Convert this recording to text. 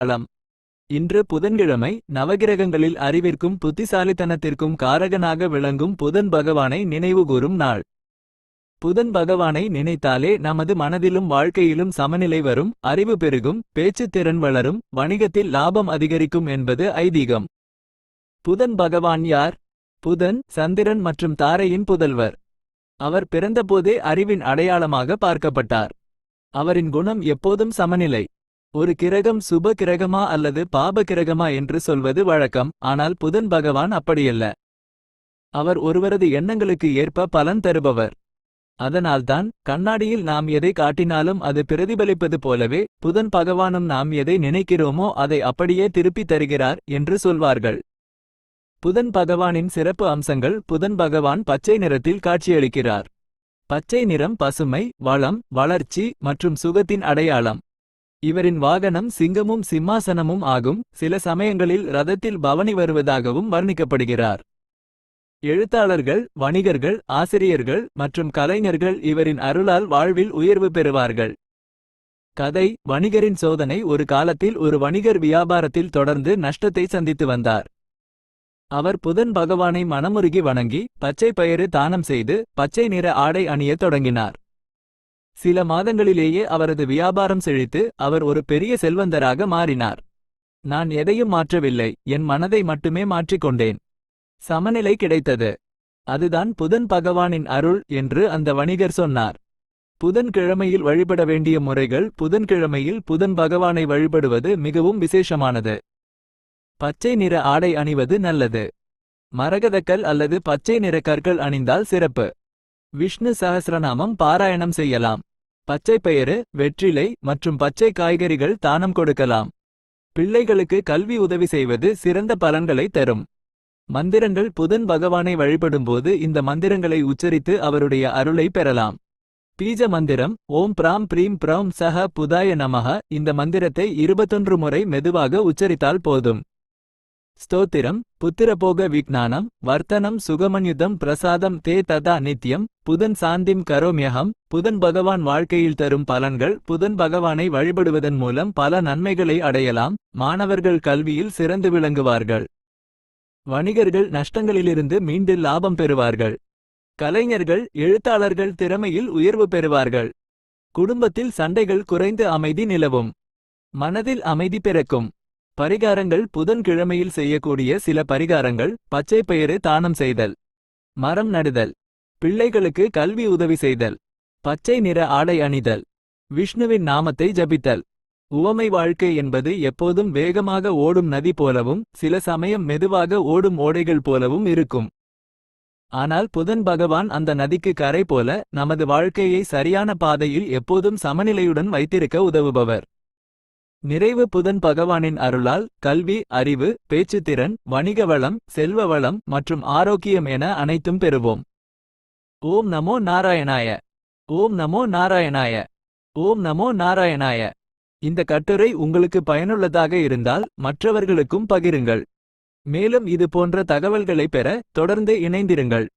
களம். இன்று புதன்கிழமை. நவகிரகங்களில் அறிவிற்கும் புத்திசாலித்தனத்திற்கும் காரகனாக விளங்கும் புதன் பகவானை நினைவுகூரும் நாள். புதன் பகவானை நினைத்தாலே நமது மனதிலும் வாழ்க்கையிலும் சமநிலை வரும், அறிவு பெருகும், பேச்சுத் திறன் வளரும், வணிகத்தில் லாபம் அதிகரிக்கும் என்பது ஐதீகம். புதன் பகவான் யார்? புதன் சந்திரன் மற்றும் தாரையின் புதல்வர். அவர் பிறந்தபோதே அறிவின் அடையாளமாக பார்க்கப்பட்டார். அவரின் குணம் எப்போதும் சமநிலை. ஒரு கிரகம் சுப கிரகமா அல்லது பாப கிரகமா என்று சொல்வது வழக்கம், ஆனால் புதன் பகவான் அப்படியல்ல. அவர் ஒருவரது எண்ணங்களுக்கு ஏற்ப பலன் தருபவர். அதனால்தான் கண்ணாடியில் நாம் எதை காட்டினாலும் அது பிரதிபலிப்பது போலவே புதன் பகவானும் நாம் எதை நினைக்கிறோமோ அதை அப்படியே திருப்பித் தருகிறார் என்று சொல்வார்கள். புதன் பகவானின் சிறப்பு அம்சங்கள். புதன் பகவான் பச்சை நிறத்தில் காட்சியளிக்கிறார். பச்சை நிறம் பசுமை, வளம், வளர்ச்சி மற்றும் சுகத்தின் அடையாளம். இவரின் வாகனம் சிங்கமும் சிம்மாசனமும் ஆகும். சில சமயங்களில் ரதத்தில் பவனி வருவதாகவும் வர்ணிக்கப்படுகிறார். எழுத்தாளர்கள், வணிகர்கள், ஆசிரியர்கள் மற்றும் கலைஞர்கள் இவரின் அருளால் வாழ்வில் உயர்வு பெறுவார்கள். கதை. வணிகரின் சோதனை. ஒரு காலத்தில் ஒரு வணிகர் வியாபாரத்தில் தொடர்ந்து நஷ்டத்தை சந்தித்து வந்தார். அவர் புதன் பகவானை மனமுருகி வணங்கி பச்சை பயிறு தானம் செய்து பச்சை நிற ஆடை அணியத் தொடங்கினார். சில மாதங்களிலேயே அவரது வியாபாரம் செழித்து அவர் ஒரு பெரிய செல்வந்தராக மாறினார். நான் எதையும் மாற்றவில்லை, என் மனதை மட்டுமே மாற்றிக்கொண்டேன். சமநிலை கிடைத்தது. அதுதான் புதன் பகவானின் அருள் என்று அந்த வணிகர் சொன்னார். புதன் கிழமையில் வழிபட வேண்டிய முறைகள். புதன்கிழமையில் புதன் பகவானை வழிபடுவது மிகவும் விசேஷமானது. பச்சை நிற ஆடை அணிவது நல்லது. மரகதக்கல் அல்லது பச்சை நிற கற்கள் அணிந்தால் சிறப்பு. விஷ்ணு சஹஸ்ரநாமம் பாராயணம் செய்யலாம். பச்சை பயிறு, வெற்றிலை மற்றும் பச்சை காய்கறிகள் தானம் கொடுக்கலாம். பிள்ளைகளுக்கு கல்வி உதவி செய்வது சிறந்த பலன்களை தரும். மந்திரங்கள். புதன் பகவானை வழிபடும்போது இந்த மந்திரங்களை உச்சரித்து அவருடைய அருளை பெறலாம். பீஜ மந்திரம். ஓம் பிராம் ப்ரீம் ப்ரௌம் சஹ புதாய நமஹ. இந்த மந்திரத்தை 21 முறை மெதுவாக உச்சரித்தால் போதும். ஸ்தோத்திரம். புத்திரபோக விக்ஞானம் வர்த்தனம் சுகமன்யுதம் பிரசாதம் தே ததா நித்யம். புதன் சாந்திம் கரோம்யகம். புதன் பகவான் வாழ்க்கையில் தரும் பலன்கள். புதன் பகவானை வழிபடுவதன் மூலம் பல நன்மைகளை அடையலாம். மாணவர்கள் கல்வியில் சிறந்து விளங்குவார்கள். வணிகர்கள் நஷ்டங்களிலிருந்து மீண்டு லாபம் பெறுவார்கள். கலைஞர்கள், எழுத்தாளர்கள் திறமையில் உயர்வு பெறுவார்கள். குடும்பத்தில் சண்டைகள் குறைந்து அமைதி நிலவும். மனதில் அமைதி பிறக்கும். பரிகாரங்கள். புதன் கிழமையில் செய்யக்கூடிய சில பரிகாரங்கள். பச்சை பயிறு தானம் செய்தல். மரம் நடுதல். பிள்ளைகளுக்கு கல்வி உதவி செய்தல். பச்சை நிற ஆடை அணிதல். விஷ்ணுவின் நாமத்தை ஜபித்தல். உவமை. வாழ்க்கை என்பது எப்போதும் வேகமாக ஓடும் நதி போலவும் சில சமயம் மெதுவாக ஓடும் ஓடைகள் போலவும் இருக்கும். ஆனால் புதன் பகவான் அந்த நதிக்கு கரை போல நமது வாழ்க்கையை சரியான பாதையில் எப்போதும் சமநிலையுடன் வைத்திருக்க உதவுபவர். நிறைவு. புதன் பகவானின் அருளால் கல்வி, அறிவு, பேச்சுத்திறன், வணிக வளம், செல்வ வளம் மற்றும் ஆரோக்கியம் என அனைத்தும் பெறுவோம். ஓம் நமோ நாராயணாய. ஓம் நமோ நாராயணாய. ஓம் நமோ நாராயணாய. இந்த கட்டுரை உங்களுக்கு பயனுள்ளதாக இருந்தால் மற்றவர்களுக்கும் பகிருங்கள். மேலும் இது போன்ற தகவல்களை பெற தொடர்ந்து இணைந்திருங்கள்.